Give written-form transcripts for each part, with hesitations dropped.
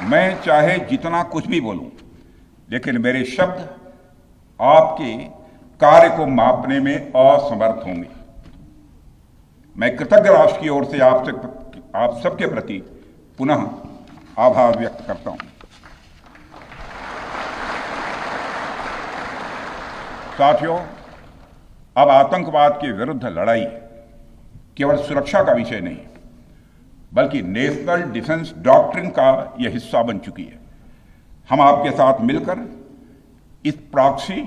मैं चाहे जितना कुछ भी बोलूं, लेकिन मेरे शब्द आपके कार्य को मापने में असमर्थ होंगे। मैं कृतज्ञ राष्ट्र की ओर से आप सबके प्रति पुनः आभार व्यक्त करता हूं। साथियों, अब आतंकवाद के विरुद्ध लड़ाई केवल सुरक्षा का विषय नहीं, बल्कि नेशनल डिफेंस डॉक्ट्रिन का यह हिस्सा बन चुकी है। हम आपके साथ मिलकर इस प्रॉक्सी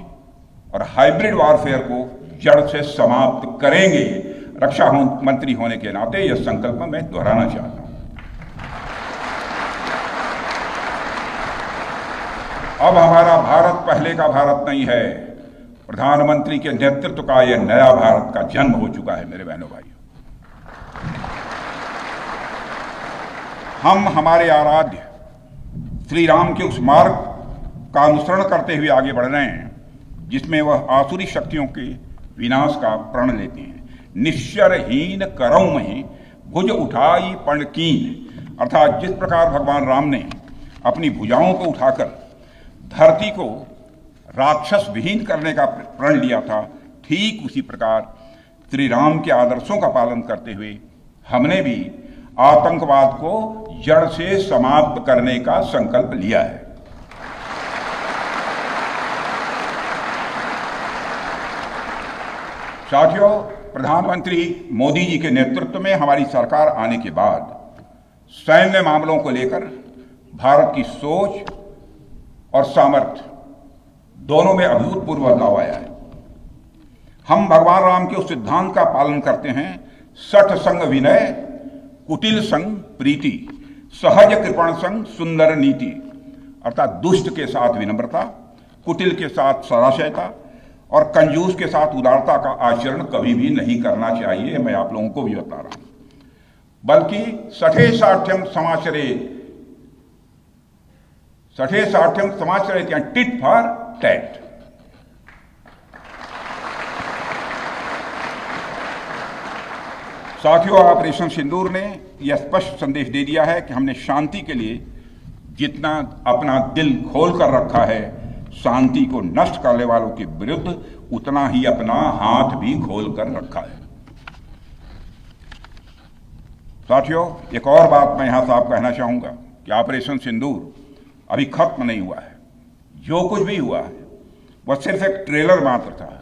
और हाइब्रिड वॉरफेयर को जड़ से समाप्त करेंगे। रक्षा मंत्री होने के नाते यह संकल्प मैं दोहराना चाहता हूं। अब हमारा भारत पहले का भारत नहीं है। प्रधानमंत्री के नेतृत्व का यह नया भारत का जन्म हो चुका है। मेरे बहनों भाइयों, हम हमारे आराध्य श्री राम के उस मार्ग का अनुसरण करते हुए आगे बढ़ रहे हैं जिसमें वह आसुरी शक्तियों के विनाश का प्रण लेते हैं। निश्चरहीन करौ महि भुज उठाई पण कीन, अर्थात जिस प्रकार भगवान राम ने अपनी भुजाओं को उठाकर धरती को राक्षस विहीन करने का प्रण लिया था, ठीक उसी प्रकार श्री राम के आदर्शों का पालन करते हुए हमने भी आतंकवाद को जड़ से समाप्त करने का संकल्प लिया है। साथियों, प्रधानमंत्री मोदी जी के नेतृत्व में हमारी सरकार आने के बाद सैन्य मामलों को लेकर भारत की सोच और सामर्थ्य दोनों में अभूतपूर्व बदलाव आया है। हम भगवान राम के उस सिद्धांत का पालन करते हैं, सठ संग विनय कुटिल संग प्रीति सहज कृपण संग सुंदर नीति, अर्थात दुष्ट के साथ विनम्रता, कुटिल के साथ सदाशयता और कंजूस के साथ उदारता का आचरण कभी भी नहीं करना चाहिए। मैं आप लोगों को भी बता रहा हूं, बल्कि सठे साठ्यम समाचरेत, यानी टिट फॉर टैट। साथियों, ऑपरेशन सिंदूर ने यह स्पष्ट संदेश दे दिया है कि हमने शांति के लिए जितना अपना दिल खोल कर रखा है, शांति को नष्ट करने वालों के विरुद्ध उतना ही अपना हाथ भी खोल कर रखा है। साथियों, एक और बात मैं यहां साफ कहना चाहूंगा कि ऑपरेशन सिंदूर अभी खत्म नहीं हुआ है। जो कुछ भी हुआ है वह सिर्फ एक ट्रेलर मात्र था।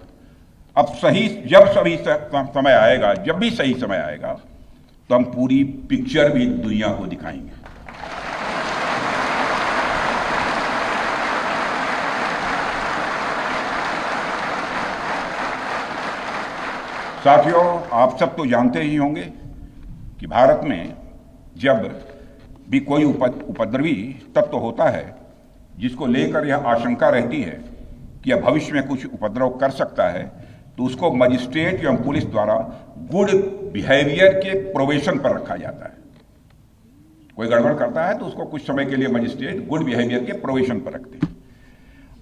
अब समय आएगा, जब भी सही समय आएगा, तो हम पूरी पिक्चर भी दुनिया को दिखाएंगे। साथियों, आप सब तो जानते ही होंगे कि भारत में जब भी कोई उपद्रवी तत्व होता है जिसको लेकर यह आशंका रहती है कि यह भविष्य में कुछ उपद्रव कर सकता है, तो उसको मजिस्ट्रेट एवं पुलिस द्वारा गुड बिहेवियर के प्रोबेशन पर रखा जाता है। कोई गड़बड़ करता है तो उसको कुछ समय के लिए मजिस्ट्रेट गुड बिहेवियर के प्रोबेशन पर रखते हैं।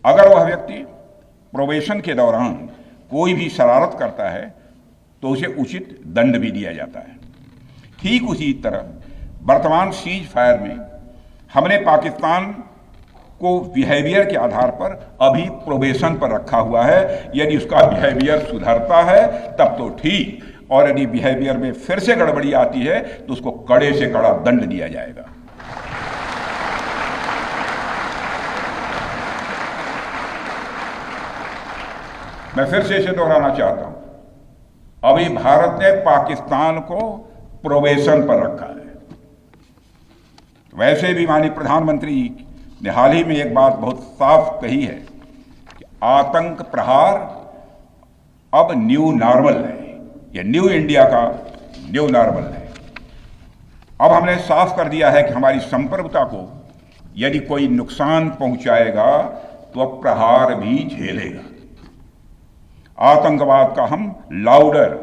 अगर वह व्यक्ति प्रोबेशन के दौरान कोई भी शरारत करता है तो उसे उचित दंड भी दिया जाता है। ठीक उसी तरह वर्तमान सीज फायर में हमने पाकिस्तान को बिहेवियर के आधार पर अभी प्रोबेशन पर रखा हुआ है। यदि उसका बिहेवियर सुधरता है तब तो ठीक, और यदि बिहेवियर में फिर से गड़बड़ी आती है तो उसको कड़े से कड़ा दंड दिया जाएगा। मैं फिर से इसे दोहराना चाहता हूं, अभी भारत ने पाकिस्तान को प्रोबेशन पर रखा है। वैसे भी माननीय प्रधानमंत्री ने हाल ही में एक बात बहुत साफ कही है कि आतंक प्रहार अब न्यू नॉर्मल है। यह न्यू इंडिया का न्यू नॉर्मल है। अब हमने साफ कर दिया है कि हमारी संप्रभुता को यदि कोई नुकसान पहुंचाएगा तो अब प्रहार भी झेलेगा। आतंकवाद का हम लाउडर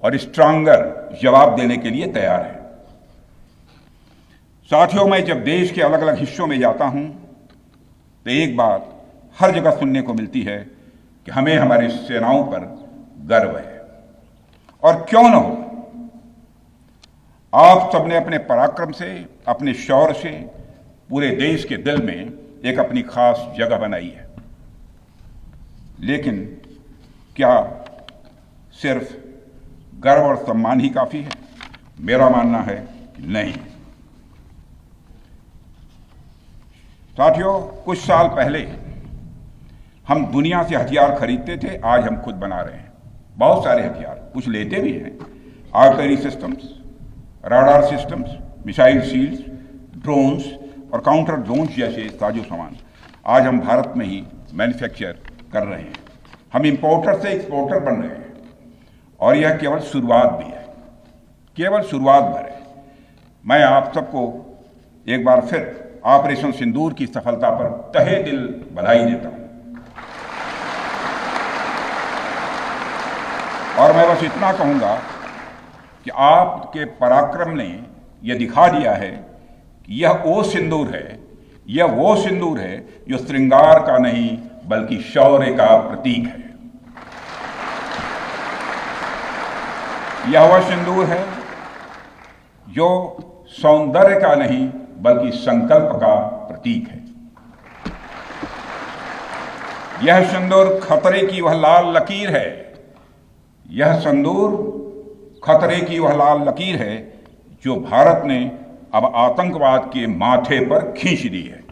और स्ट्रांगर जवाब देने के लिए तैयार हैं। साथियों, मैं जब देश के अलग अलग हिस्सों में जाता हूं तो एक बात हर जगह सुनने को मिलती है कि हमें हमारी सेनाओं पर गर्व है। और क्यों न हो, आप सबने अपने पराक्रम से, अपने शौर्य से पूरे देश के दिल में एक अपनी खास जगह बनाई है। लेकिन क्या सिर्फ गर्व और सम्मान ही काफी है? मेरा मानना है कि नहीं। साथियों, कुछ साल पहले हम दुनिया से हथियार खरीदते थे, आज हम खुद बना रहे हैं बहुत सारे हथियार। कुछ लेते भी हैं, artillery systems, radar systems, missile shields, drones और काउंटर ड्रोन्स जैसे साजो सामान आज हम भारत में ही मैन्युफैक्चर कर रहे हैं। हम इंपोर्टर से एक्सपोर्टर बन रहे हैं और यह केवल शुरुआत भी है, केवल शुरुआत भर है। मैं आप सबको एक बार फिर ऑपरेशन सिंदूर की सफलता पर तहे दिल बधाई देता हूं और मैं बस इतना कहूंगा कि आपके पराक्रम ने यह दिखा दिया है कि यह वो सिंदूर है, यह वो सिंदूर है जो श्रृंगार का नहीं बल्कि शौर्य का प्रतीक है। यह वह सिंदूर है जो सौंदर्य का नहीं बल्कि संकल्प का प्रतीक है। यह सिंदूर खतरे की वह लाल लकीर है, यह सिंदूर खतरे की वह लाल लकीर है जो भारत ने अब आतंकवाद के माथे पर खींच दी है।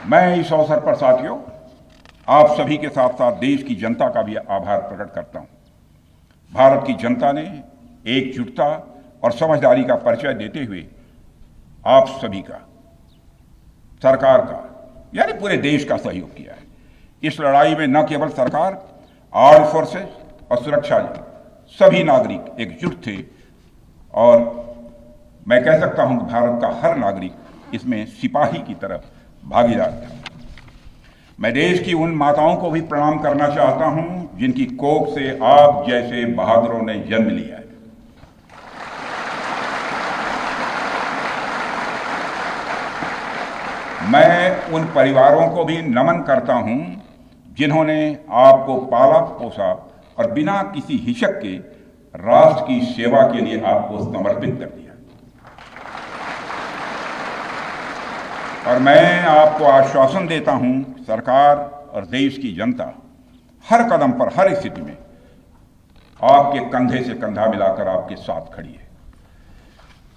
मैं इस अवसर पर साथियों आप सभी के साथ साथ देश की जनता का भी आभार प्रकट करता हूं। भारत की जनता ने एकजुटता और समझदारी का परिचय देते हुए आप सभी का, सरकार का, यानी पूरे देश का सहयोग किया है। इस लड़ाई में न केवल सरकार, आर्म्ड फोर्सेस और सुरक्षा बल, सभी नागरिक एकजुट थे और मैं कह सकता हूं कि भारत का हर नागरिक इसमें सिपाही की तरफ भागीदार था। मैं देश की उन माताओं को भी प्रणाम करना चाहता हूं जिनकी कोख से आप जैसे बहादुरों ने जन्म लिया है। मैं उन परिवारों को भी नमन करता हूं जिन्होंने आपको पाला पोसा और बिना किसी हिचक के राष्ट्र की सेवा के लिए आपको समर्पित कर दिया। और मैं आपको आश्वासन देता हूं, सरकार और देश की जनता हर कदम पर, हर स्थिति में आपके कंधे से कंधा मिलाकर आपके साथ खड़ी है।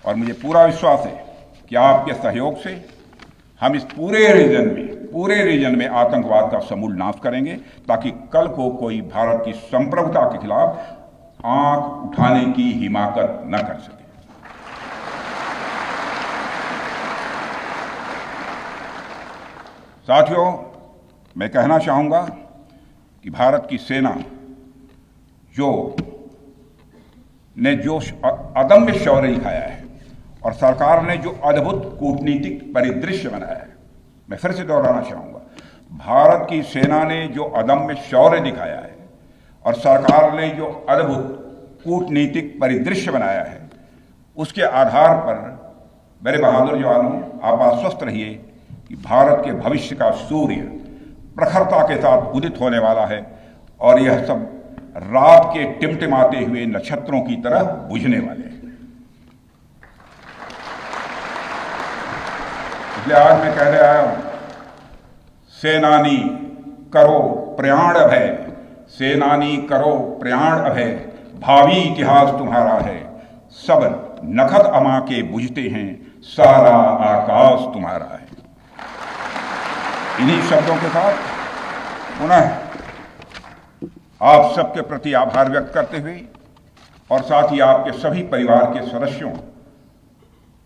और मुझे पूरा विश्वास है कि आपके सहयोग से हम इस पूरे रीजन में आतंकवाद का समूल नाश करेंगे, ताकि कल को कोई भारत की संप्रभुता के खिलाफ आंख उठाने की हिमाकत न कर सके। साथियों, मैं कहना चाहूंगा कि भारत की सेना जो अदम्य शौर्य दिखाया है और सरकार ने जो अद्भुत कूटनीतिक परिदृश्य बनाया है, मैं फिर से दोहराना चाहूंगा, भारत की सेना ने जो अदम्य शौर्य दिखाया है और सरकार ने जो अद्भुत कूटनीतिक परिदृश्य बनाया है, उसके आधार पर मेरे बहादुर जवानों, आप आश्वस्त रहिए कि भारत के भविष्य का सूर्य प्रखरता के साथ उदित होने वाला है और यह सब रात के टिमटिमाते हुए नक्षत्रों की तरह बुझने वाले हैं। इसलिए आज मैं कहने आया हूं, सेनानी करो प्रयाण अभय, सेनानी करो प्रयाण अभय, भावी इतिहास तुम्हारा है, सब नखत अमा के बुझते हैं, सारा आकाश तुम्हारा है। इन्हीं शब्दों के साथ पुनः आप सबके प्रति आभार व्यक्त करते हुए और साथ ही आपके सभी परिवार के सदस्यों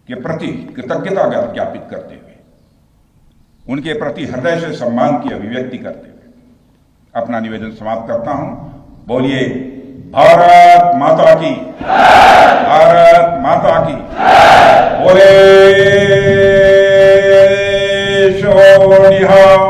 के प्रति कृतज्ञता ज्ञापित करते हुए, उनके प्रति हृदय से सम्मान की अभिव्यक्ति करते हुए अपना निवेदन समाप्त करता हूं। बोलिए भारत माता की, भारत माता की, बोले शो निहाल।